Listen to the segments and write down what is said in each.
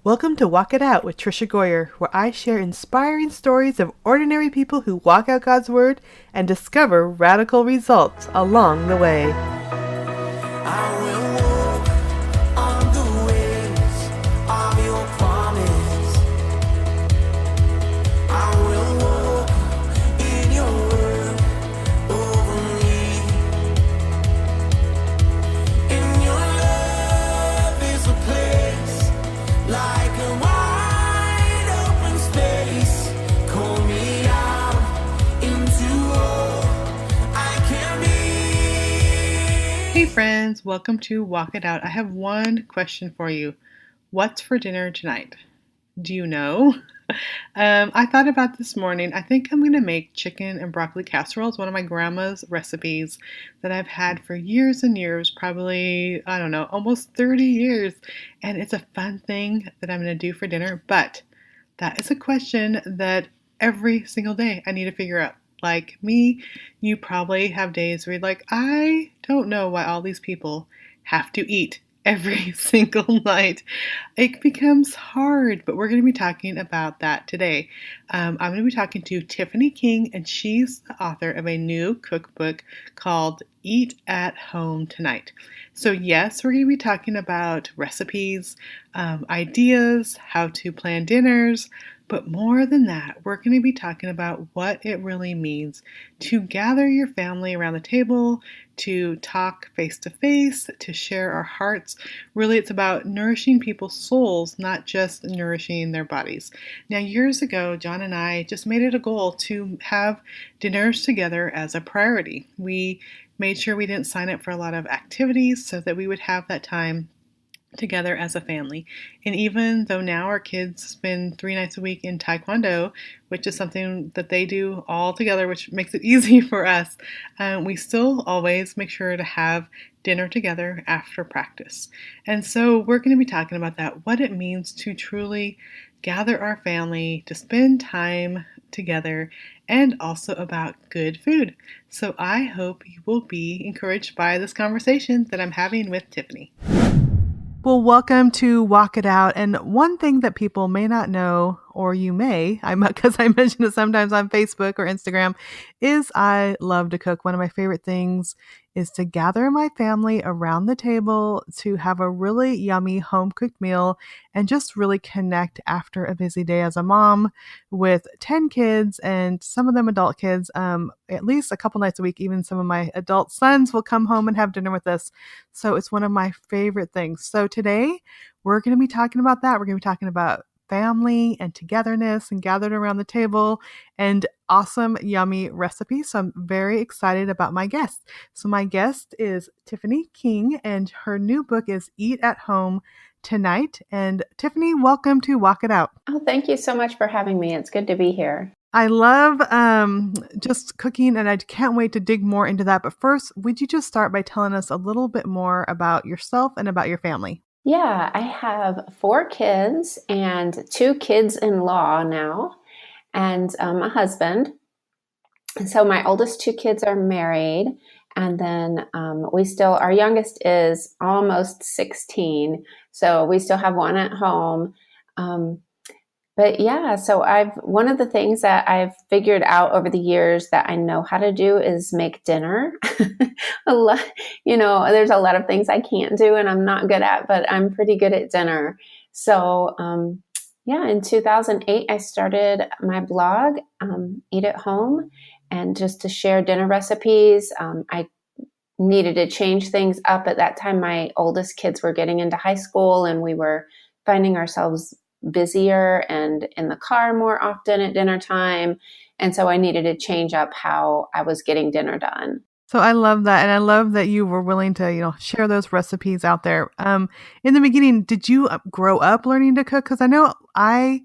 Welcome to Walk It Out with Trisha Goyer, where I share inspiring stories of ordinary people who walk out God's Word and discover radical results along the way. I will walk on the wings of your promise. I will walk in your word over me. In your love is a place like a wide open space. Call me out into all I can be. Hey friends, welcome to Walk It Out. I have one question for you. What's for dinner tonight? Do you know? I thought about this morning. I think I'm going to make chicken and broccoli casserole. It's one of my grandma's recipes that I've had for years and years, probably, I don't know, almost 30 years. And it's a fun thing that I'm going to do for dinner. But that is a question that every single day I need to figure out. Like me, you probably have days where you're like, I don't know why all these people have to eat every single night. It becomes hard, but we're going to be talking about that today. I'm going to be talking to Tiffany King, and she's the author of a new cookbook called Eat at Home Tonight. So yes, we're going to be talking about recipes, ideas, how to plan dinners, but more than that, we're going to be talking about what it really means to gather your family around the table, to talk face to face, to share our hearts. Really, it's about nourishing people's souls, not just nourishing their bodies. Now, years ago, John and I just made it a goal to have dinners together as a priority. We made sure we didn't sign up for a lot of activities so that we would have that time together as a family. And even though now our kids spend 3 nights a week in Taekwondo, which is something that they do all together, which makes it easy for us, we still always make sure to have dinner together after practice. And so we're going to be talking about that, what it means to truly gather our family, to spend time together, and also about good food. So I hope you will be encouraged by this conversation that I'm having with Tiffany. Well, welcome to Walk It Out. And one thing that people may not know, or you may, because I mention it sometimes on Facebook or Instagram, is I love to cook. One of my favorite things is to gather my family around the table to have a really yummy home cooked meal and just really connect after a busy day as a mom with 10 kids and some of them adult kids. At least a couple nights a week, even some of my adult sons will come home and have dinner with us. So it's one of my favorite things. So today we're going to be talking about that. We're going to be talking about family and togetherness and gathered around the table and awesome, yummy recipes. So I'm very excited about my guest. So my guest is Tiffany King, and her new book is Eat at Home Tonight. And Tiffany, welcome to Walk It Out. Oh, thank you so much for having me. It's good to be here. I love just cooking, and I can't wait to dig more into that. But first, would you just start by telling us a little bit more about yourself and about your family? Yeah, I have 4 kids and 2 kids-in-law now, and a husband. And so my oldest 2 kids are married, and then our youngest is almost 16, so we still have one at home. But yeah, so one of the things that I've figured out over the years that I know how to do is make dinner. A lot, there's a lot of things I can't do and I'm not good at, but I'm pretty good at dinner. So in 2008, I started my blog, Eat at Home, and just to share dinner recipes. I needed to change things up. At that time, my oldest kids were getting into high school and we were finding ourselves busier and in the car more often at dinner time. And so I needed to change up how I was getting dinner done. So I love that. And I love that you were willing to, share those recipes out there. In the beginning, did you grow up learning to cook? Because I know I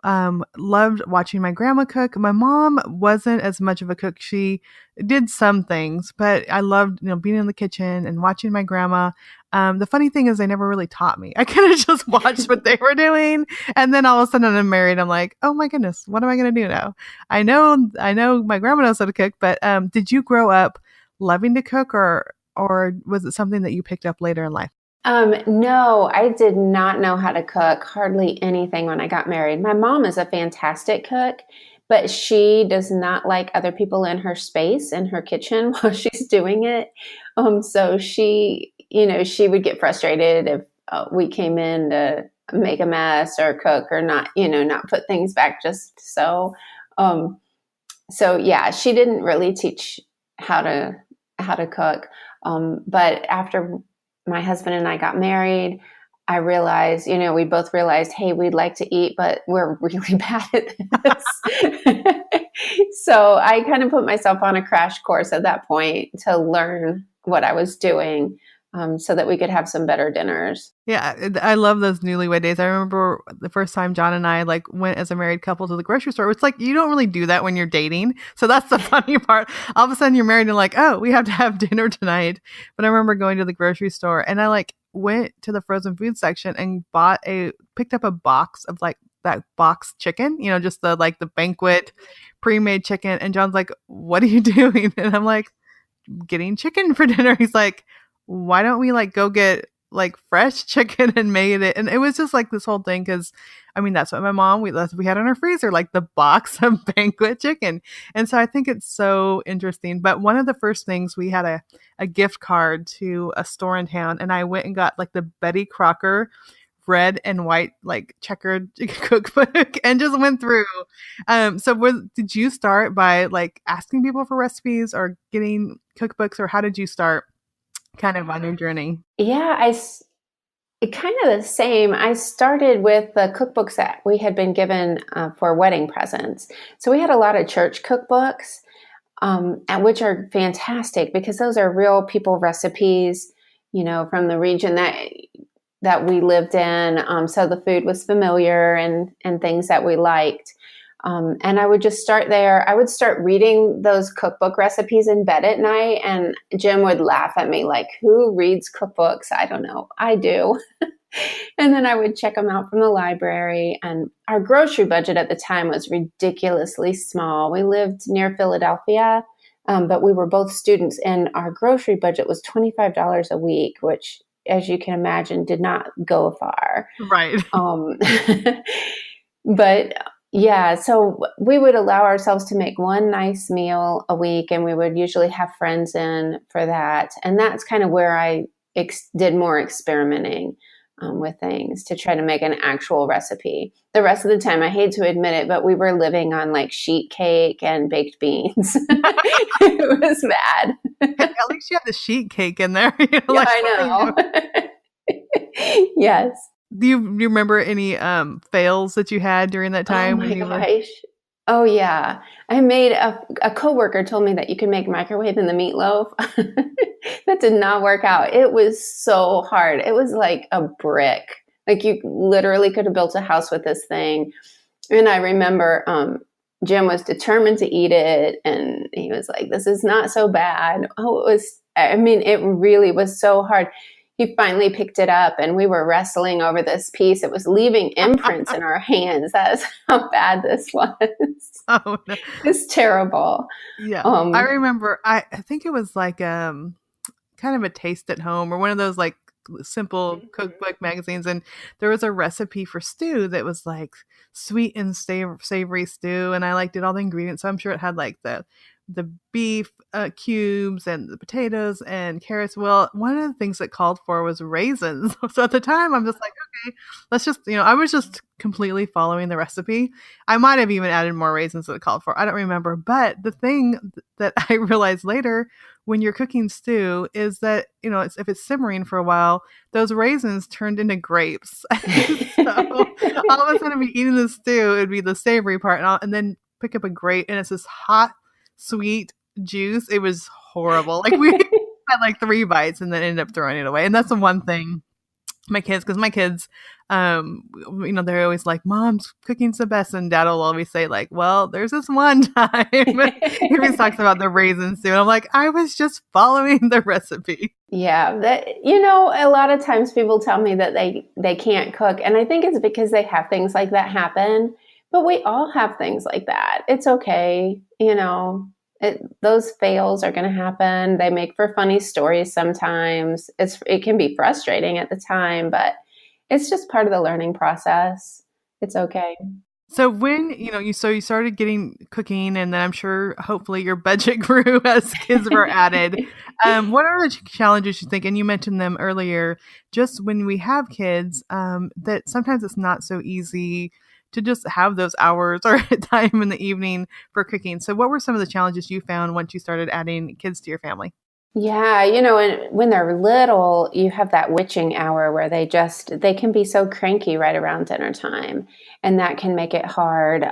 loved watching my grandma cook. My mom wasn't as much of a cook. She did some things, but I loved, being in the kitchen and watching my grandma. The funny thing is they never really taught me. I kind of just watched what they were doing. And then all of a sudden I'm married. I'm like, oh my goodness, what am I going to do now? I know my grandma knows how to cook, but did you grow up loving to cook or was it something that you picked up later in life? No, I did not know how to cook hardly anything when I got married. My mom is a fantastic cook, but she does not like other people in her space in her kitchen while she's doing it. So she would get frustrated if we came in to make a mess or cook or not, not put things back just so. Um, so yeah, she didn't really teach how to how to cook. But after my husband and I got married, I realized, we both realized, hey, we'd like to eat, but we're really bad at this. So I kind of put myself on a crash course at that point to learn what I was doing, so that we could have some better dinners. Yeah, I love those newlywed days. I remember the first time John and I like went as a married couple to the grocery store. It's like you don't really do that when you're dating. So that's the funny part. All of a sudden you're married and like, oh, we have to have dinner tonight. But I remember going to the grocery store and I like went to the frozen food section and picked up a box of like that box chicken, just the banquet pre-made chicken. And John's like, what are you doing? And I'm like, getting chicken for dinner. He's like, why don't we like go get like fresh chicken and made it? And it was just like this whole thing because I mean that's what my mom we had in our freezer, like the box of banquet chicken. And so I think it's so interesting. But one of the first things we had a gift card to a store in town, and I went and got like the Betty Crocker red and white like checkered cookbook and just went through. Did you start by like asking people for recipes or getting cookbooks, or how did you start kind of on your journey? Yeah, kind of the same. I started with the cookbooks that we had been given for wedding presents. So we had a lot of church cookbooks, and which are fantastic because those are real people recipes, from the region that we lived in. So the food was familiar and things that we liked. And I would just start there. I would start reading those cookbook recipes in bed at night, and Jim would laugh at me like, who reads cookbooks? I don't know. I do. And then I would check them out from the library. And our grocery budget at the time was ridiculously small. We lived near Philadelphia, but we were both students, and our grocery budget was $25 a week, which, as you can imagine, did not go far. Right. But yeah, so we would allow ourselves to make one nice meal a week, and we would usually have friends in for that. And that's kind of where I did more experimenting with things to try to make an actual recipe. The rest of the time, I hate to admit it, but we were living on like sheet cake and baked beans. It was bad. At least you have the sheet cake in there. Yeah, like, I know. Yes. Do you remember any fails that you had during that time? Oh my gosh. Oh yeah. I made a coworker told me that you can make microwave in the meatloaf. That did not work out. It was so hard. It was like a brick. Like you literally could have built a house with this thing. And I remember Jim was determined to eat it, and he was like, this is not so bad. It really was so hard. He finally picked it up, and we were wrestling over this piece. It was leaving imprints in our hands. That's how bad this was. Oh, no. It's terrible. Yeah. I remember, I think it was like kind of a taste at home or one of those like simple cookbook magazines. And there was a recipe for stew that was like sweet and savory stew. And I like did all the ingredients. So I'm sure it had like the beef cubes and the potatoes and carrots. Well, one of the things that called for was raisins. So at the time, I'm just like, okay, let's just, I was just completely following the recipe. I might have even added more raisins than it called for. I don't remember. But the thing that I realized later when you're cooking stew is that, if it's simmering for a while, those raisins turned into grapes. So all of a sudden, I'd be eating the stew, it'd be the savory part, and then pick up a grape, and it's this hot, sweet juice. It was horrible. Like we had like 3 bites and then ended up throwing it away. And that's the one thing my kids, they're always like, mom's cooking's the best, and dad will always say like, well, there's this one time he always talks about the raisins too, and I'm like, I was just following the recipe. Yeah, that a lot of times people tell me that they can't cook, and I think it's because they have things like that happen. But we all have things like that. It's okay, those fails are going to happen. They make for funny stories sometimes. It can be frustrating at the time, but it's just part of the learning process. It's okay. So when, you started getting cooking and then I'm sure hopefully your budget grew as kids were added. What are the challenges you think? And you mentioned them earlier, just when we have kids, that sometimes it's not so easy to just have those hours or time in the evening for cooking. So what were some of the challenges you found once you started adding kids to your family? Yeah, and when they're little, you have that witching hour where they can be so cranky right around dinner time, and that can make it hard.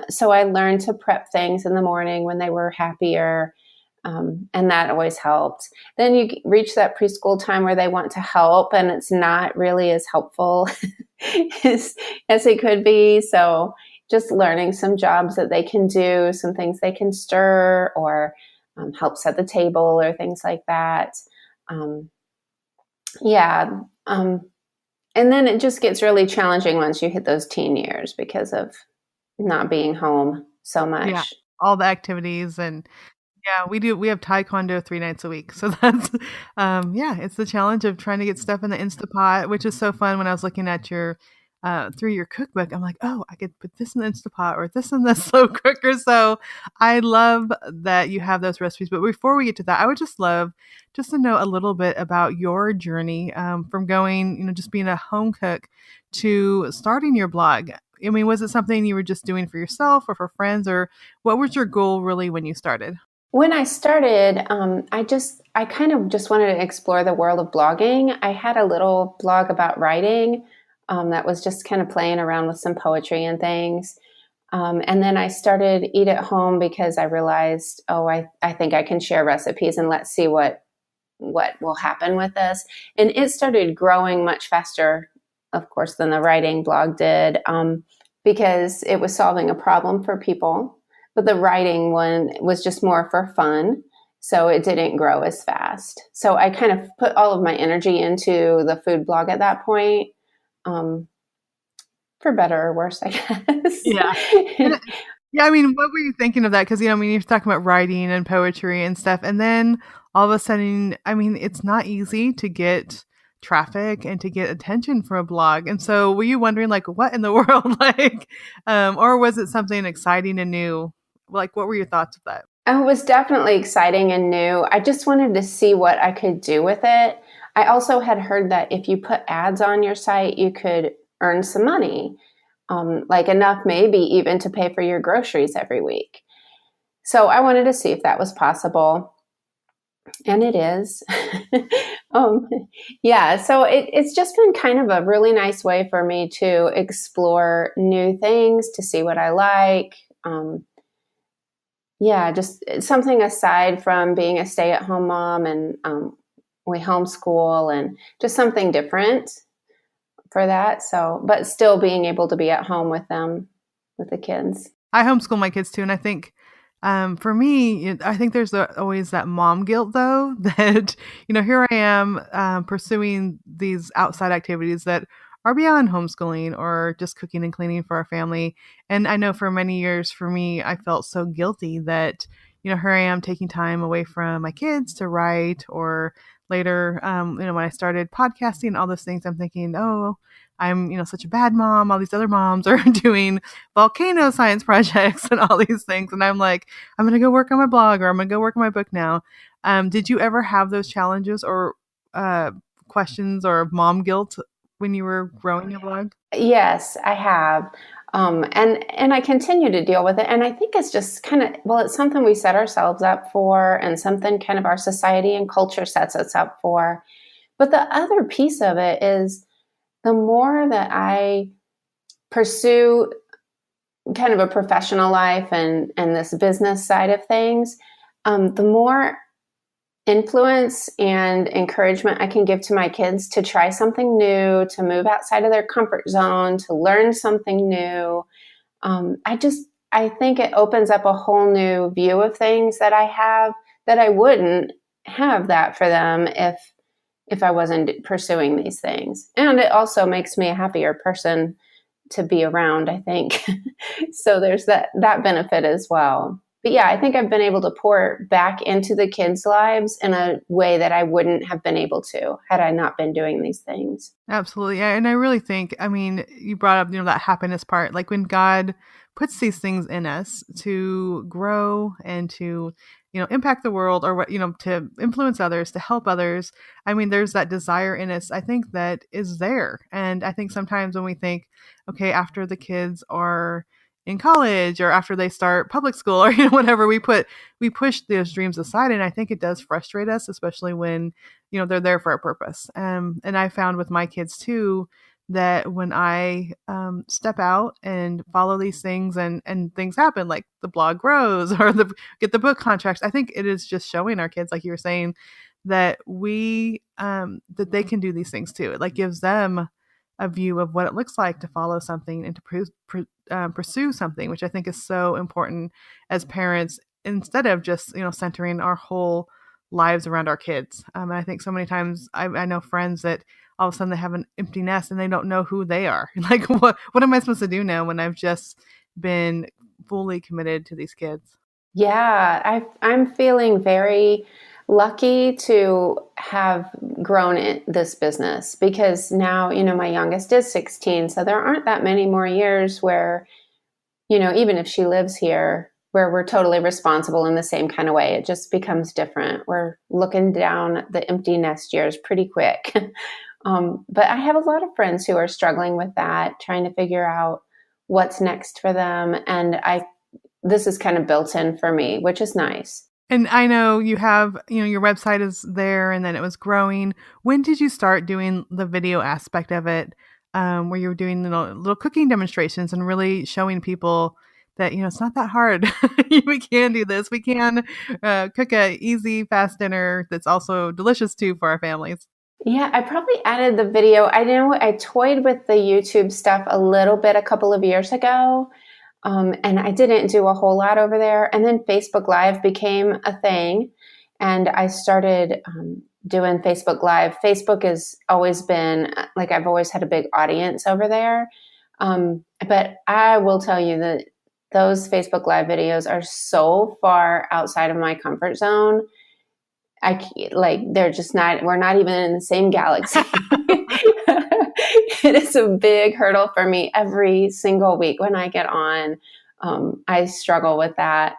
So I learned to prep things in the morning when they were happier, and that always helped. Then you reach that preschool time where they want to help, and it's not really as helpful as it could be. So just learning some jobs that they can do, some things they can stir or help set the table or things like that. Um, yeah. And then it just gets really challenging once you hit those teen years because of not being home so Yeah. much. All the activities and yeah, we do. We have taekwondo 3 nights a week. So that's, yeah, it's the challenge of trying to get stuff in the Instapot, which is so fun. When I was looking at through your cookbook, I'm like, oh, I could put this in the Instapot or this in the slow cooker. So I love that you have those recipes. But before we get to that, I would just love just to know a little bit about your journey from going, just being a home cook to starting your blog. I mean, was it something you were just doing for yourself or for friends, or what was your goal really when you started? When I started, I kind of just wanted to explore the world of blogging. I had a little blog about writing that was just kind of playing around with some poetry and things. And then I started Eat at Home because I realized, oh, I think I can share recipes and let's see what will happen with this. And it started growing much faster, of course, than the writing blog did, because it was solving a problem for people. But the writing one was just more for fun. So it didn't grow as fast. So I kind of put all of my energy into the food blog at that point, um, for better or worse, I guess. Yeah. And yeah, I mean, what were you thinking of that? Because, I mean, you're talking about writing and poetry and stuff. And then all of a sudden, I mean, it's not easy to get traffic and to get attention for a blog. And so were you wondering, like, what in the world? Or was it something exciting and new? Like, what were your thoughts of that? It was definitely exciting and new. I just wanted to see what I could do with it. I also had heard that if you put ads on your site, you could earn some money, like enough maybe even to pay for your groceries every week. So I wanted to see if that was possible, and it is. um, yeah, so it's just been kind of a really nice way for me to explore new things, to see what I like. Yeah, just something aside from being a stay-at-home mom, and we homeschool, and just something different for that. So, but still being able to be at home with them, with the kids. I homeschool my kids too, and I think for me, I think there's always that mom guilt though that here I am pursuing these outside activities that are beyond homeschooling or just cooking and cleaning for our family. And I know for many years for me, I felt so guilty that here I am taking time away from my kids to write, or later, when I started podcasting, all those things, I'm thinking, oh, I'm, such a bad mom. All these other moms are doing volcano science projects and all these things. And I'm like, I'm going to go work on my blog, or I'm going to go work on my book now. Did you ever have those challenges or questions or mom guilt when you were growing your blog? Yes, I have. And I continue to deal with it. And I think it's just kind of, well, it's something we set ourselves up for, and something kind of our society and culture sets us up for. But the other piece of it is, the more that I pursue kind of a professional life and this business side of things, the more influence and encouragement I can give to my kids to try something new, to move outside of their comfort zone, to learn something new. I think it opens up a whole new view of things that I have, that I wouldn't have that for them if I wasn't pursuing these things. And it also makes me a happier person to be around, I think. So there's that benefit as well. but yeah, I think I've been able to pour back into the kids' lives in a way that I wouldn't have been able to had I not been doing these things. Absolutely. Yeah, and I really think, I mean, you brought up, that happiness part. Like when God puts these things in us to grow and to, impact the world or what, to influence others, to help others. I mean, there's that desire in us, I think, that is there. And I think sometimes when we think, okay, after the kids are in college or after they start public school or, whatever, we push those dreams aside. And I think it does frustrate us, especially when they're there for a purpose. And I found with my kids too that when I step out and follow these things and things happen, like the blog grows or get the book contracts, I think it is just showing our kids, like you were saying, that that they can do these things too. It like gives them a view of what it looks like to follow something and to pursue something, which I think is so important as parents, instead of just centering our whole lives around our kids. And I think so many times I know friends that all of a sudden they have an empty nest and they don't know who they are. Like, what am I supposed to do now when I've just been fully committed to these kids? Yeah, I'm feeling very lucky to have grown this business because now, my youngest is 16. So there aren't that many more years where, even if she lives here, where we're totally responsible in the same kind of way. It just becomes different. We're looking down the empty nest years pretty quick. But I have a lot of friends who are struggling with that, trying to figure out what's next for them. And this is kind of built in for me, which is nice. And I know you have, your website is there and then it was growing. When did you start doing the video aspect of it? Where you were doing little cooking demonstrations and really showing people that, it's not that hard. We can do this. We can cook a easy, fast dinner that's also delicious too for our families. Yeah, I probably added the video. I know I toyed with the YouTube stuff a little bit a couple of years ago. And I didn't do a whole lot over there. And then Facebook Live became a thing. And I started doing Facebook Live. Facebook has always been, like, I've always had a big audience over there. But I will tell you that those Facebook Live videos are so far outside of my comfort zone. They're just not, we're not even in the same galaxy. It is a big hurdle for me every single week when I get on. I struggle with that.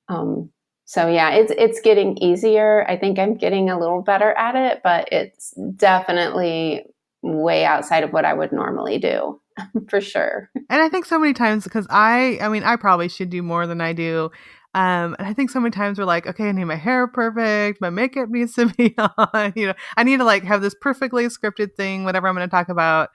So yeah, it's getting easier. I think I'm getting a little better at it, but it's definitely way outside of what I would normally do, for sure. And I think so many times, because I mean, I probably should do more than I do. And I think so many times we're like, okay, I need my hair perfect, my makeup needs to be on, I need to like have this perfectly scripted thing, whatever I'm going to talk about.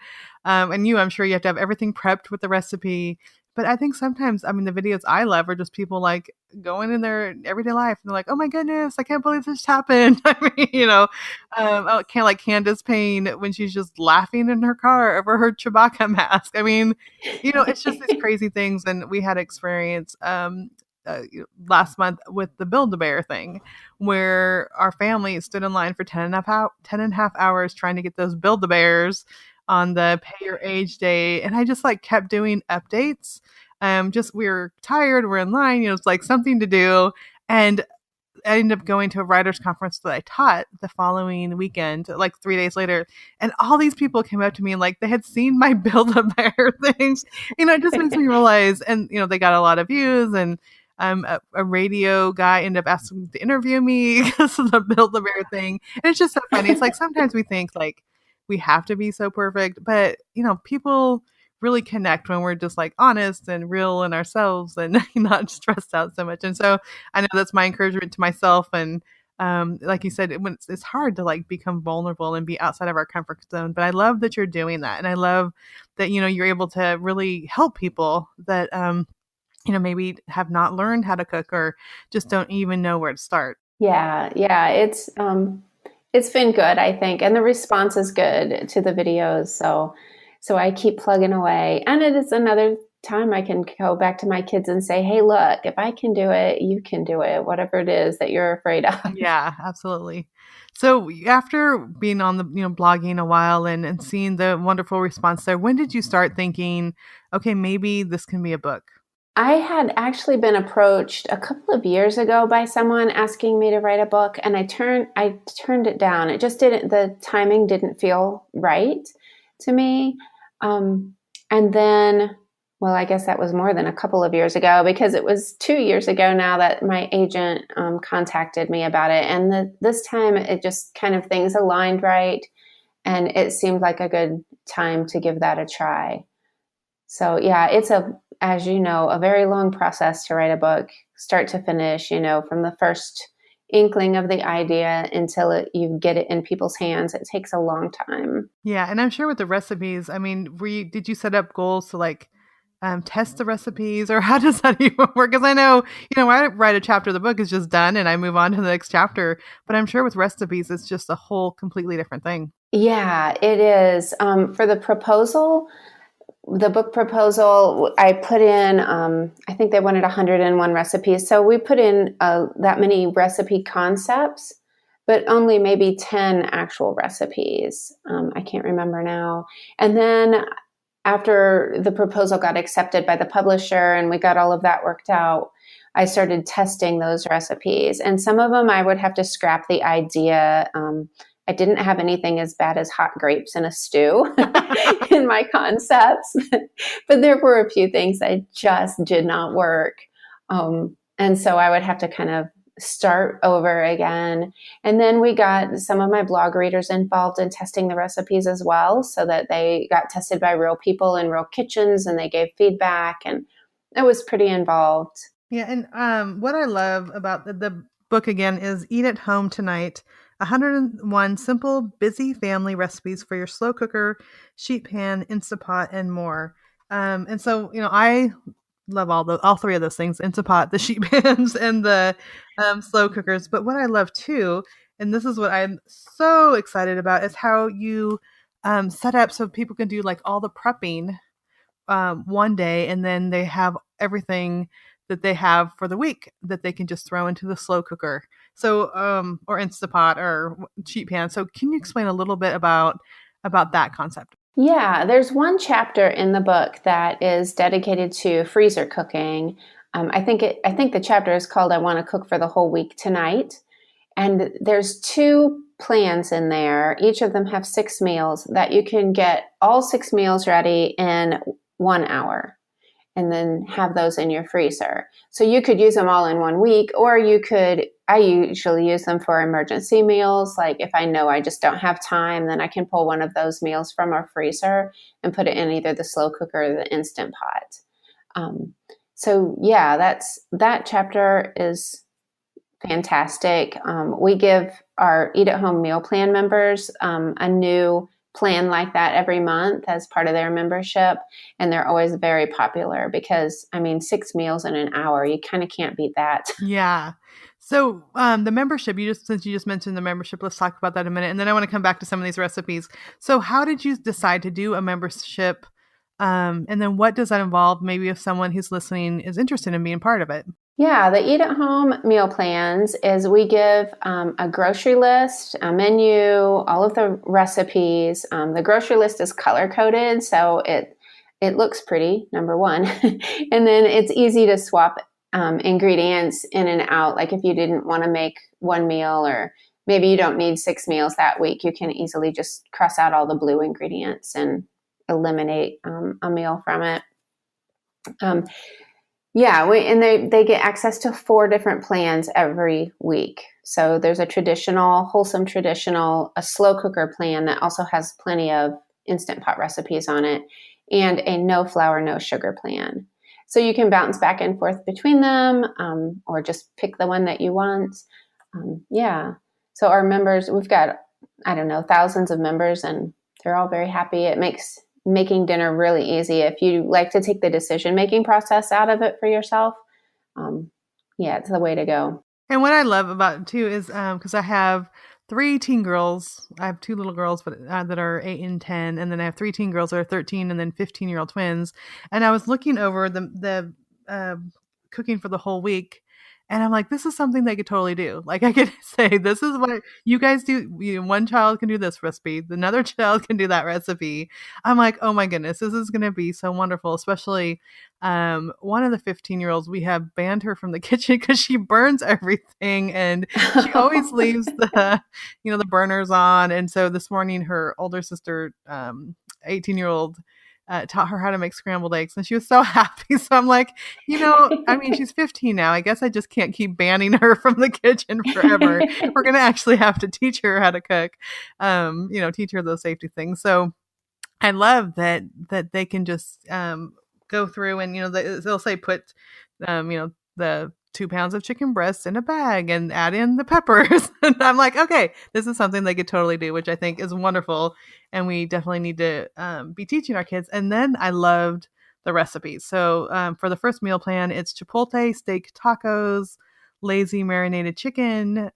And I'm sure you have to have everything prepped with the recipe. But I think sometimes, I mean, the videos I love are just people like going in their everyday life and they're like, oh my goodness, I can't believe this happened. I mean, can't like Candace Payne when she's just laughing in her car over her Chewbacca mask. I mean, it's just these crazy things. And we had experience last month with the Build-A-Bear thing, where our family stood in line for 10 and a half hours trying to get those Build-A-Bears on the pay your age day. And I just like kept doing updates. Just we were tired, we're in line, it's like something to do. And I ended up going to a writers conference that I taught the following weekend, like 3 days later. And all these people came up to me and like they had seen my Build-A-Bear things. It just makes me realize, and they got a lot of views, and a radio guy ended up asking to interview me because of the Build-A-Bear thing. And it's just so funny. It's like sometimes we think like we have to be so perfect, but people really connect when we're just like honest and real in ourselves and not stressed out so much. And so I know that's my encouragement to myself. And like you said, it's hard to like become vulnerable and be outside of our comfort zone. But I love that you're doing that, and I love that you're able to really help people that maybe have not learned how to cook or just don't even know where to start. Yeah, it's been good, I think, and the response is good to the videos. So I keep plugging away, and it is another time I can go back to my kids and say, "Hey, look, if I can do it, you can do it. Whatever it is that you're afraid of." Yeah, absolutely. So after being on the blogging a while and seeing the wonderful response there, when did you start thinking, okay, maybe this can be a book? I had actually been approached a couple of years ago by someone asking me to write a book, and I turned it down. It just didn't, the timing didn't feel right to me. Um, and then, well, I guess that was more than a couple of years ago, because it was 2 years ago now that my agent contacted me about it. And this time it just kind of, things aligned right, and it seemed like a good time to give that a try. So yeah, it's as you know, a very long process to write a book, start to finish, from the first inkling of the idea until you get it in people's hands. It takes a long time. Yeah, and I'm sure with the recipes, I mean, did you set up goals to like test the recipes, or how does that even work? Because I know, when I write a chapter, the book is just done and I move on to the next chapter. But I'm sure with recipes, it's just a whole completely different thing. Yeah, it is. For the book proposal, I put in, I think they wanted 101 recipes. So we put in that many recipe concepts, but only maybe 10 actual recipes. I can't remember now. And then after the proposal got accepted by the publisher and we got all of that worked out, I started testing those recipes. And some of them I would have to scrap the idea. I didn't have anything as bad as hot grapes in a stew in my concepts, but there were a few things that just did not work. And so I would have to kind of start over again. And then we got some of my blog readers involved in testing the recipes as well, so that they got tested by real people in real kitchens and they gave feedback, and it was pretty involved. Yeah, and what I love about the book again is Eat at Home Tonight: 101 Simple, Busy Family Recipes for Your Slow Cooker, Sheet Pan, Instapot, and more. And so, I love all three of those things: Instapot, the sheet pans, and the slow cookers. But what I love too, and this is what I'm so excited about, is how you set up so people can do like all the prepping one day, and then they have everything that they have for the week that they can just throw into the slow cooker. So, or Instapot or sheet pan. So, can you explain a little bit about that concept? Yeah, there's one chapter in the book that is dedicated to freezer cooking. I think the chapter is called "I Want to Cook for the Whole Week Tonight," and there's two plans in there. Each of them have 6 meals that you can get all 6 meals ready in 1 hour, and then have those in your freezer. So you could use them all in 1 week, or I usually use them for emergency meals. Like if I know I just don't have time, then I can pull one of those meals from our freezer and put it in either the slow cooker or the Instant Pot. So yeah, that chapter is fantastic. We give our Eat at Home meal plan members a new plan like that every month as part of their membership, and they're always very popular because 6 meals in an hour, you kind of can't beat that. Yeah. So the membership, since you just mentioned the membership, let's talk about that a minute, and then I want to come back to some of these recipes. So how did you decide to do a membership? And then what does that involve? Maybe if someone who's listening is interested in being part of it. Yeah, the Eat at Home meal plans is we give a grocery list, a menu, all of the recipes. The grocery list is color coded, so it looks pretty, number one. And then it's easy to swap ingredients in and out. Like if you didn't want to make one meal, or maybe you don't need 6 meals that week, you can easily just cross out all the blue ingredients and eliminate a meal from it. Yeah, and they get access to 4 different plans every week. So there's a traditional, wholesome traditional, a slow cooker plan that also has plenty of Instant Pot recipes on it, and a no flour, no sugar plan. So you can bounce back and forth between them, or just pick the one that you want. Yeah. So our members, we've got, I don't know, thousands of members, and they're all very happy. It makes making dinner really easy if you like to take the decision-making process out of it for yourself. Yeah, it's the way to go. And what I love about it too is because I have 3 teen girls. I have 2 little girls, but that are 8 and 10, and then I have 3 teen girls that are 13, and then 15-year-old twins. And I was looking over the cooking for the whole week, And I'm like, this is something they could totally do. Like I could say, this is what you guys do. One child can do this recipe, another child can do that recipe. I'm like, oh my goodness, this is going to be so wonderful. Especially one of the 15-year-olds, we have banned her from the kitchen because she burns everything, and she always leaves the the burners on. And so this morning, her older sister, 18-year-old, taught her how to make scrambled eggs, and she was so happy. So I'm like, I mean, she's 15 now. I guess I just can't keep banning her from the kitchen forever. We're gonna actually have to teach her how to cook, teach her those safety things. So I love that they can just go through, and they'll say put the 2 pounds of chicken breasts in a bag and add in the peppers. And I'm like, okay, this is something they could totally do, which I think is wonderful, and we definitely need to be teaching our kids. And then I loved the recipes. So for the first meal plan, it's chipotle steak tacos, lazy marinated chicken,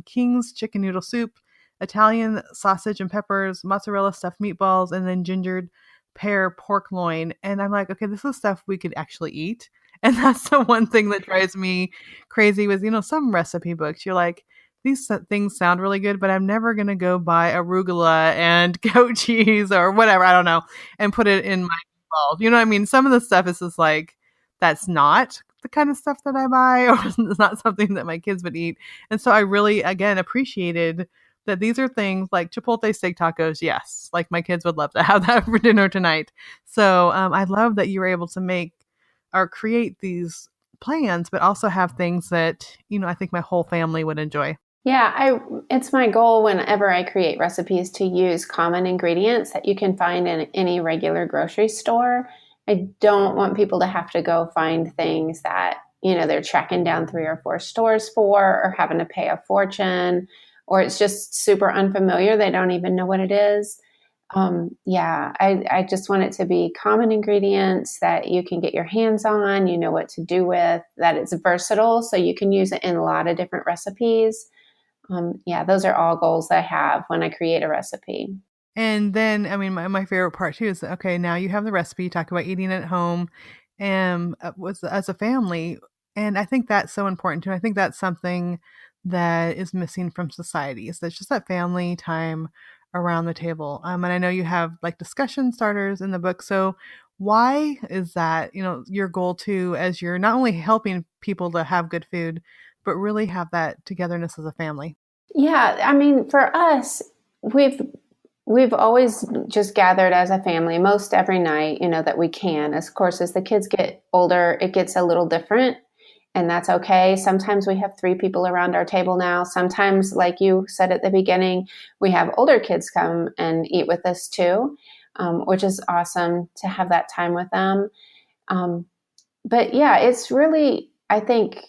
King's chicken noodle soup, Italian sausage and peppers, mozzarella stuffed meatballs, and then gingered pear pork loin. And I'm like, okay, this is stuff we could actually eat. And that's the one thing that drives me crazy with, some recipe books. You're like, these things sound really good, but I'm never going to go buy arugula and goat cheese or whatever, I don't know, and put it in my meatballs. You know what I mean? Some of the stuff is just like, that's not the kind of stuff that I buy, or it's not something that my kids would eat. And so I really, again, appreciated that these are things like chipotle steak tacos. Yes, like my kids would love to have that for dinner tonight. So I love that you were able to make or create these plans, but also have things that, I think my whole family would enjoy. Yeah, it's my goal whenever I create recipes to use common ingredients that you can find in any regular grocery store. I don't want people to have to go find things that, they're tracking down 3 or 4 stores for, or having to pay a fortune, or it's just super unfamiliar. They don't even know what it is. I just want it to be common ingredients that you can get your hands on, you know what to do with, that it's versatile, so you can use it in a lot of different recipes. Those are all goals that I have when I create a recipe. And then, I mean, my favorite part too is, okay, now you have the recipe, talk about eating at home and was as a family. And I think that's so important too. I think that's something that is missing from society. So it's just that family time around the table. And I know you have like discussion starters in the book. So why is that, your goal too, as you're not only helping people to have good food, but really have that togetherness as a family? Yeah, I mean, for us, we've always just gathered as a family most every night, that we can. Of course, as the kids get older, it gets a little different, and that's okay. Sometimes we have 3 people around our table now. Sometimes, like you said at the beginning, we have older kids come and eat with us too, which is awesome to have that time with them. But yeah, it's really, I think,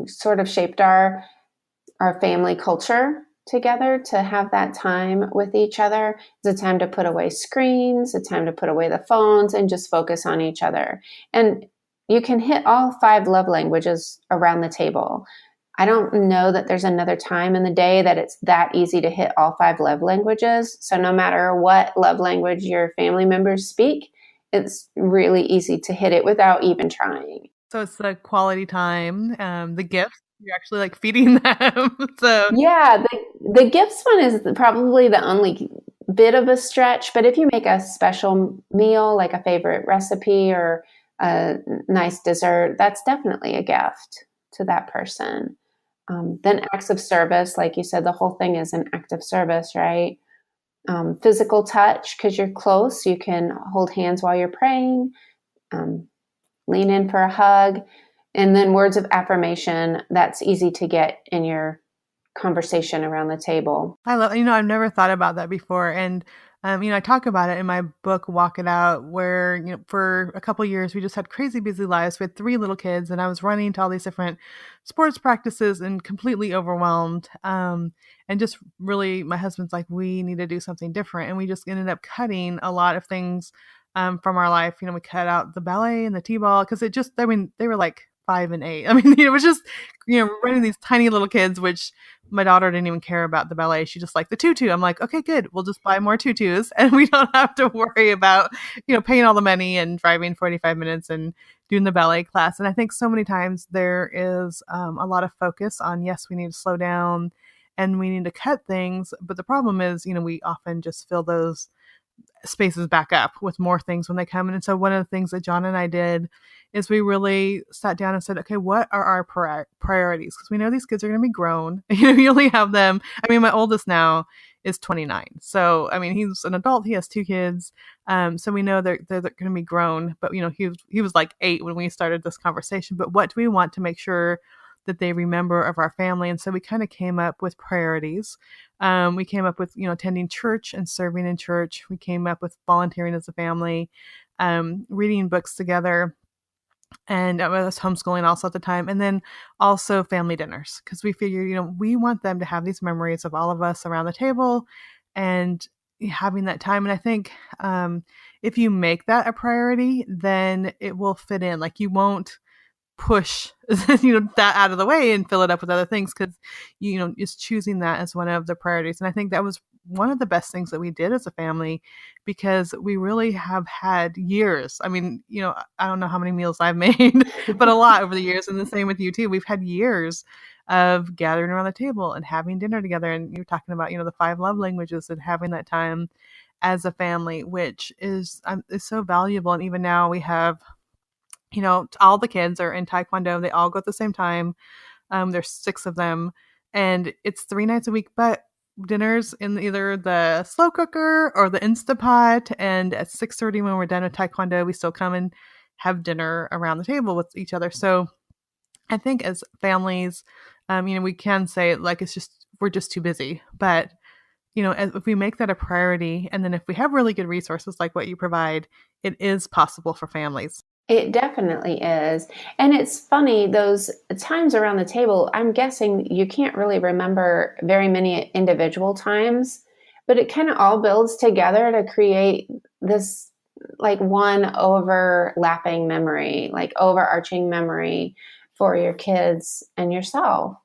sort of shaped our family culture together, to have that time with each other. It's a time to put away screens, a time to put away the phones and just focus on each other. And you can hit all 5 love languages around the table. I don't know that there's another time in the day that it's that easy to hit all 5 love languages. So no matter what love language your family members speak, it's really easy to hit it without even trying. So it's the quality time, the gifts. You're actually like feeding them. So Yeah, the gifts one is probably the only bit of a stretch, but if you make a special meal, like a favorite recipe or a nice dessert, that's definitely a gift to that person. Then acts of service, like you said, the whole thing is an act of service, right? Physical touch, because you're close, you can hold hands while you're praying, lean in for a hug. And then words of affirmation, that's easy to get in your conversation around the table. I love, I've never thought about that before. And, I talk about it in my book, Walk It Out, where, for a couple of years, we just had crazy busy lives. We had 3 little kids, and I was running to all these different sports practices and completely overwhelmed. And just really, my husband's like, we need to do something different. And we just ended up cutting a lot of things from our life. We cut out the ballet and the t-ball because they were like 5 and 8. I mean, it was just, running these tiny little kids, which my daughter didn't even care about the ballet. She just liked the tutu. I'm like, okay, good. We'll just buy more tutus and we don't have to worry about, paying all the money and driving 45 minutes and doing the ballet class. And I think so many times there is a lot of focus on, yes, we need to slow down and we need to cut things. But the problem is, we often just fill those spaces back up with more things when they come in. And so one of the things that John and I did is we really sat down and said, okay, what are our priorities? Because we know these kids are going to be grown. You only have them. I mean, my oldest now is 29. So, I mean, he's an adult. He has 2 kids. So we know they're going to be grown. But, he was like 8 when we started this conversation. But what do we want to make sure that they remember of our family? And so we kind of came up with priorities. We came up with, attending church and serving in church. We came up with volunteering as a family, reading books together. And I was homeschooling also at the time. And then also family dinners, because we figured, we want them to have these memories of all of us around the table and having that time. And I think if you make that a priority, then it will fit in. Like you won't push that out of the way and fill it up with other things, because just choosing that as one of the priorities. And I think that was one of the best things that we did as a family, because we really have had years. I mean, I don't know how many meals I've made, but a lot over the years. And the same with you too. We've had years of gathering around the table and having dinner together. And you're talking about, the 5 love languages and having that time as a family, which is so valuable. And even now we have, all the kids are in Taekwondo. They all go at the same time. There's 6 of them, and it's 3 nights a week, but dinners in either the slow cooker or the Instapot. And at 6:30 when we're done with Taekwondo, we still come and have dinner around the table with each other. So I think as families, we can say like, we're just too busy, but if we make that a priority, and then if we have really good resources like what you provide, it is possible for families. It definitely is. And it's funny, those times around the table, I'm guessing you can't really remember very many individual times, but it kind of all builds together to create this like one overlapping memory, like overarching memory for your kids and yourself.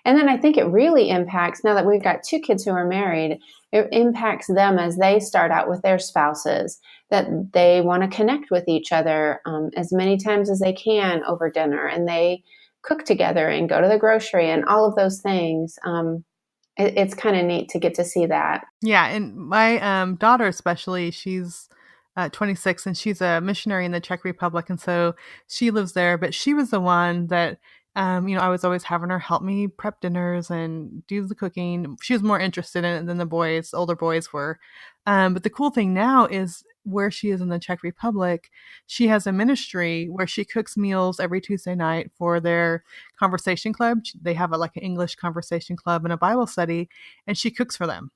And then I think it really impacts, now that we've got 2 kids who are married, it impacts them as they start out with their spouses, that they want to connect with each other as many times as they can over dinner, and they cook together and go to the grocery and all of those things. It's kind of neat to get to see that. Yeah, and my daughter especially, she's 26, and she's a missionary in the Czech Republic, and so she lives there. But she was the one that I was always having her help me prep dinners and do the cooking. She was more interested in it than the boys, older boys were. But the cool thing now is where she is in the Czech Republic, she has a ministry where she cooks meals every Tuesday night for their conversation club. They have like an English conversation club and a Bible study, and she cooks for them.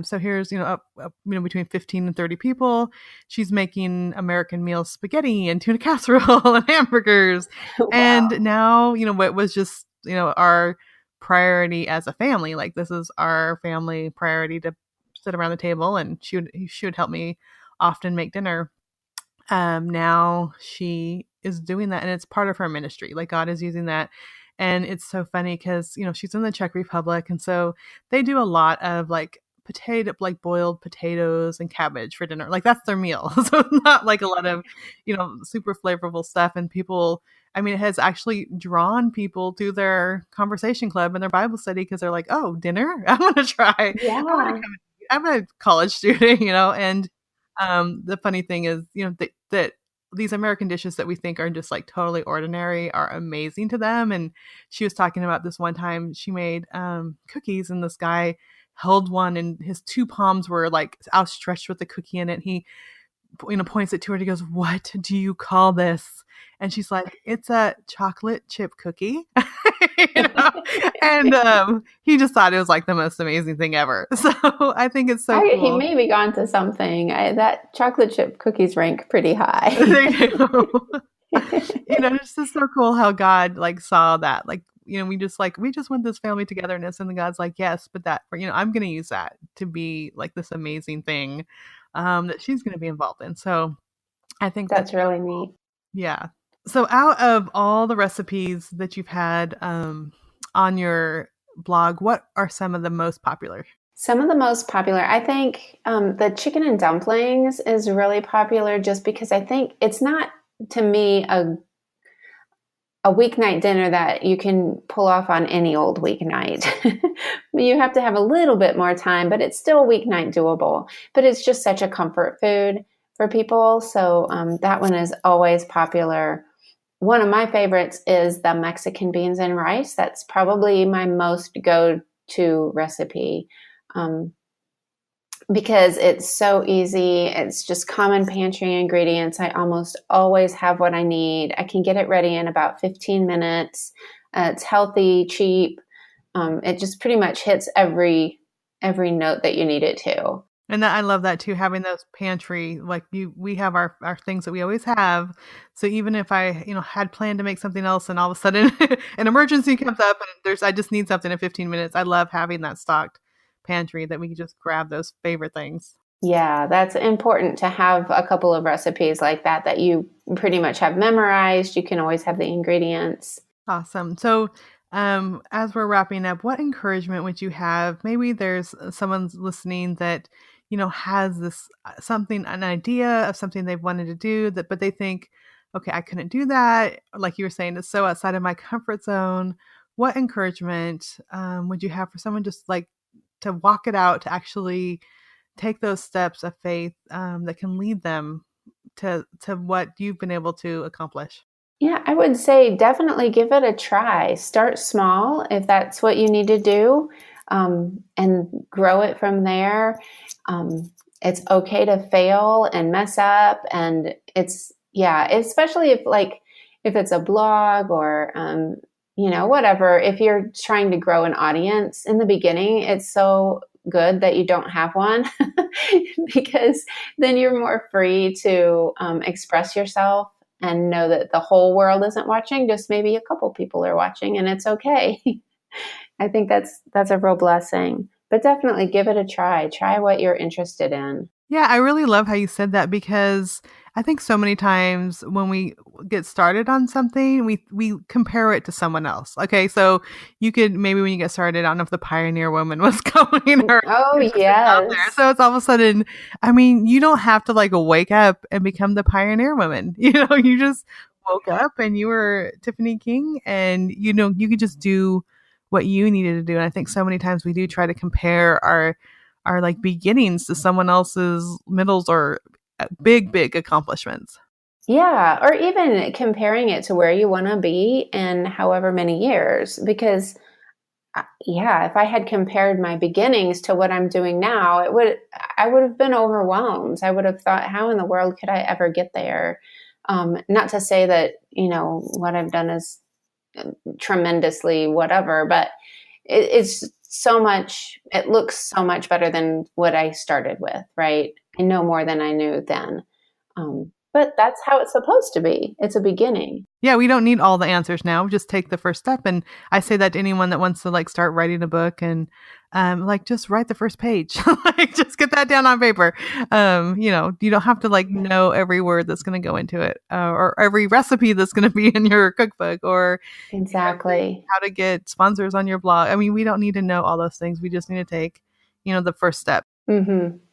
So here's, up, between 15 and 30 people. She's making American meal spaghetti and tuna casserole and hamburgers. Wow. And now, what was just, our priority as a family, like this is our family priority to sit around the table, and she would help me often make dinner. Now she is doing that, and it's part of her ministry. Like God is using that. And it's so funny because, she's in the Czech Republic. And so they do a lot of like boiled potatoes and cabbage for dinner. Like that's their meal. So it's not like a lot of, super flavorful stuff. And people, it has actually drawn people to their conversation club and their Bible study, because they're like, oh, dinner? I want to try. Yeah. I'm a college student, and the funny thing is, that these American dishes that we think are just like totally ordinary are amazing to them. And she was talking about this one time she made cookies, and this guy held one and his 2 palms were like outstretched with the cookie in it. He, points it to her and he goes, "What do you call this?" And she's like, "It's a chocolate chip cookie." And he just thought it was like the most amazing thing ever. So I think it's so He cool. may be gone to something. That chocolate chip cookies rank pretty high. They do. It's just so cool how God like saw that. Like, we just want this family togetherness, and then God's like, yes, but that, I'm going to use that to be like this amazing thing that she's going to be involved in. So I think That's really neat. yeah. So out of all the recipes that you've had on your blog, what are some of the most popular? Some of the most popular, I think, the chicken and dumplings is really popular just because I think it's not, to me, a weeknight dinner that you can pull off on any old weeknight. You have to have a little bit more time, but it's still a weeknight doable. But it's just such a comfort food for people. So that one is always popular. One of my favorites is the Mexican beans and rice. That's probably my most go-to recipe. Um, because it's so easy. It's just common pantry ingredients. I almost always have what I need. I can get it ready in about 15 minutes. It's healthy, cheap. It just pretty much hits every note that you need it to. And I love that too, having those pantry, like we have our things that we always have. So even if I, had planned to make something else and all of a sudden an emergency comes up and I just need something in 15 minutes. I love having that stocked pantry that we can just grab those favorite things. Yeah, that's important to have a couple of recipes like that you pretty much have memorized. You can always have the ingredients. Awesome. So, as we're wrapping up, what encouragement would you have? Maybe there's someone's listening that, has this something, an idea of something they've wanted to do that, but they think, okay, I couldn't do that. Like you were saying, it's so outside of my comfort zone. What encouragement would you have for someone just like to walk it out, to actually take those steps of faith that can lead them to what you've been able to accomplish? Yeah, I would say definitely give it a try. Start small if that's what you need to do, and grow it from there. It's okay to fail and mess up, and yeah, especially if it's a blog or whatever. If you're trying to grow an audience in the beginning, it's so good that you don't have one because then you're more free to express yourself and know that the whole world isn't watching, just maybe a couple people are watching, and it's okay. I think that's a real blessing. But definitely give it a try. Try what you're interested in. Yeah, I really love how you said that because I think so many times when we get started on something, we compare it to someone else. Okay, so you could maybe when you get started, I don't know if the pioneer woman was going or Oh, it's just been out there. yes. So it's all of a sudden, I mean, you don't have to like wake up and become the pioneer woman. You just woke up and you were Tiffany King and you could just do what you needed to do. And I think so many times we do try to compare our like beginnings to someone else's middles or big accomplishments. Yeah, or even comparing it to where you want to be in however many years. Because, yeah, if I had compared my beginnings to what I'm doing now, I would have been overwhelmed. I would have thought, how in the world could I ever get there? Not to say that, what I've done is tremendously whatever, but it's so much, it looks so much better than what I started with, right? I know more than I knew then. But that's how it's supposed to be. It's a beginning. Yeah, we don't need all the answers now. Just take the first step. And I say that to anyone that wants to like start writing a book and like just write the first page. Like just get that down on paper. You don't have to like know every word that's going to go into it or every recipe that's going to be in your cookbook or Exactly. how to get sponsors on your blog. I mean, we don't need to know all those things. We just need to take, the first step.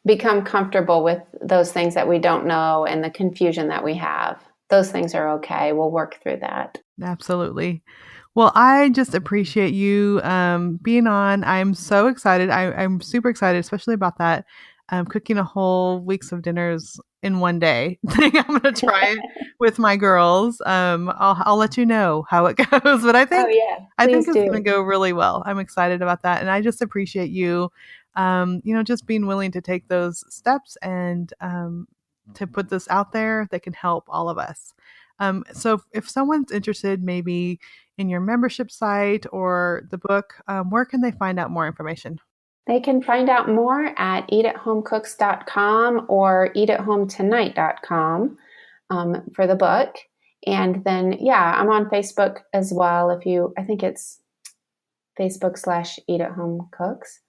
Become comfortable with those things that we don't know and the confusion that we have. Those things are okay. We'll work through that. Absolutely. Well, I just appreciate you being on. I'm so excited. I'm super excited, especially about that cooking a whole weeks of dinners in one day thing. I'm going to try it with my girls. I'll let you know how it goes, but Oh, yeah. I think Please it's going to do. go really well. I'm excited about that, and I just appreciate you, just being willing to take those steps and to put this out there that can help all of us. So if someone's interested, maybe in your membership site or the book, where can they find out more information? They can find out more at eatathomecooks.com or eatathometonight.com for the book. And then, yeah, I'm on Facebook as well. I think it's Facebook/eatathomecooks.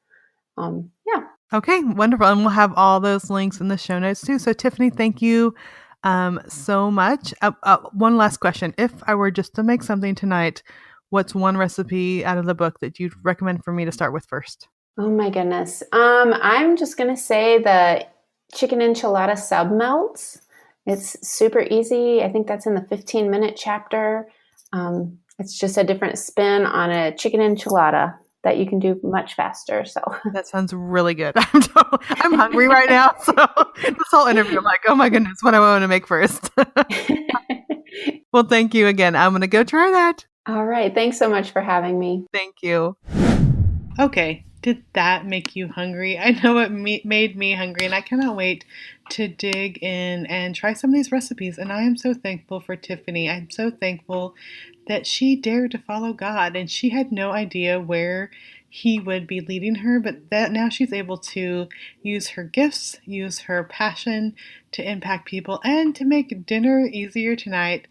Yeah. Okay, wonderful. And we'll have all those links in the show notes too. So Tiffany, thank you so much. One last question. If I were just to make something tonight, what's one recipe out of the book that you'd recommend for me to start with first? Oh my goodness. I'm just gonna say the chicken enchilada sub melts. It's super easy. I think that's in the 15-minute chapter. It's just a different spin on a chicken enchilada that you can do much faster. So That sounds really good. I'm hungry right now. So this whole interview, I'm like, oh my goodness, what do I want to make first? Well, thank you again. I'm going to go try that. all right. Thanks so much for having me. Thank you. Okay. Did that make you hungry? I know it made me hungry, and I cannot wait to dig in and try some of these recipes. And I am so thankful for Tiffany. I'm so thankful that she dared to follow God, and she had no idea where He would be leading her, but that now she's able to use her gifts, use her passion to impact people, and to make dinner easier tonight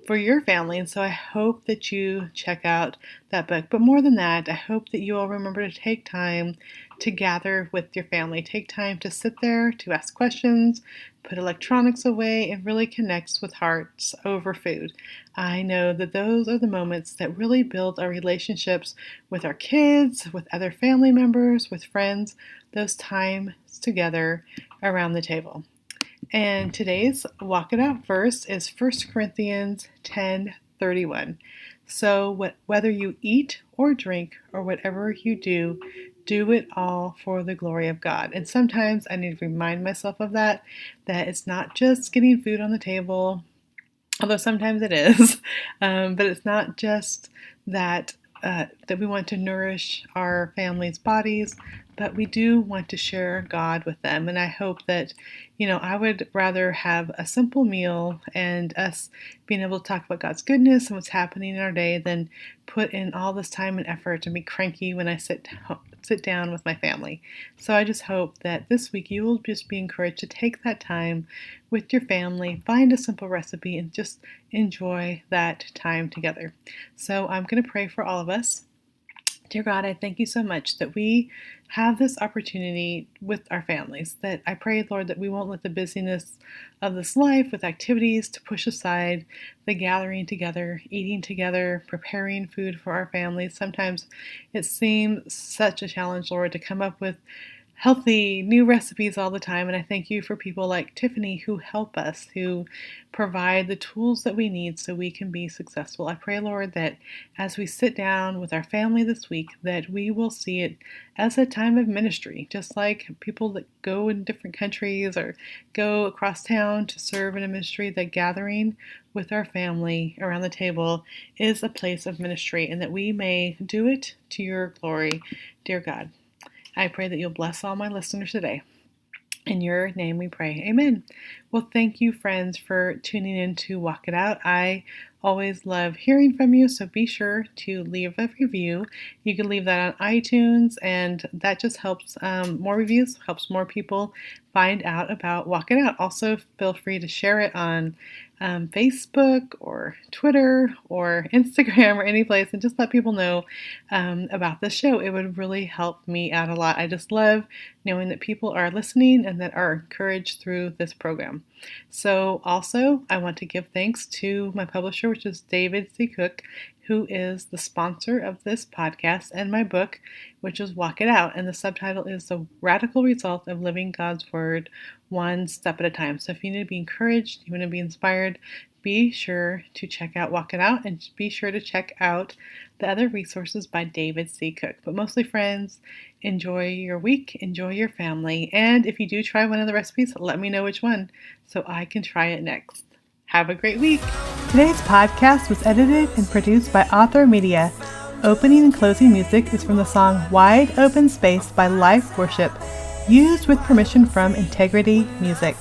for your family. And so I hope that you check out that book. But more than that, I hope that you all remember to take time to gather with your family. Take time to sit there, to ask questions, put electronics away, and really connect with hearts over food. I know that those are the moments that really build our relationships with our kids, with other family members, with friends, those times together around the table. And today's Walk It Out verse is 1 Corinthians 10:31. So whether you eat or drink or whatever you do it all for the glory of God. And sometimes I need to remind myself of that it's not just getting food on the table, although sometimes it is, but it's not just that that we want to nourish our families' bodies, but we do want to share God with them. And I hope that, I would rather have a simple meal and us being able to talk about God's goodness and what's happening in our day than put in all this time and effort and be cranky when I sit down with my family. So I just hope that this week you will just be encouraged to take that time with your family, find a simple recipe, and just enjoy that time together. So I'm going to pray for all of us. Dear God, I thank you so much that we have this opportunity with our families, that I pray, Lord, that we won't let the busyness of this life with activities to push aside the gathering together, eating together, preparing food for our families. Sometimes it seems such a challenge, Lord, to come up with healthy new recipes all the time. And I thank you for people like Tiffany who help us, who provide the tools that we need so we can be successful. I pray, Lord, that as we sit down with our family this week, that we will see it as a time of ministry, just like people that go in different countries or go across town to serve in a ministry, that gathering with our family around the table is a place of ministry, and that we may do it to your glory, dear God. I pray that you'll bless all my listeners today. In your name we pray. Amen. Well, thank you, friends, for tuning in to Walk It Out. I always love hearing from you, so be sure to leave a review. You can leave that on iTunes, and that just helps more reviews, helps more people find out about Walk It Out. Also, feel free to share it on Facebook or Twitter or Instagram or any place, and just let people know about the show. It would really help me out a lot. I just love knowing that people are listening and that are encouraged through this program. So also, I want to give thanks to my publisher, which is David C. Cook, who is the sponsor of this podcast and my book, which is Walk It Out. And the subtitle is The Radical Result of Living God's Word One Step at a Time. So if you need to be encouraged, you want to be inspired, be sure to check out Walk It Out, and be sure to check out the other resources by David C. Cook. But mostly, friends, enjoy your week, enjoy your family, and if you do try one of the recipes, let me know which one so I can try it next. Have a great week. Today's podcast was edited and produced by Author Media. Opening and closing music is from the song Wide Open Space by Life Worship, used with permission from Integrity Music.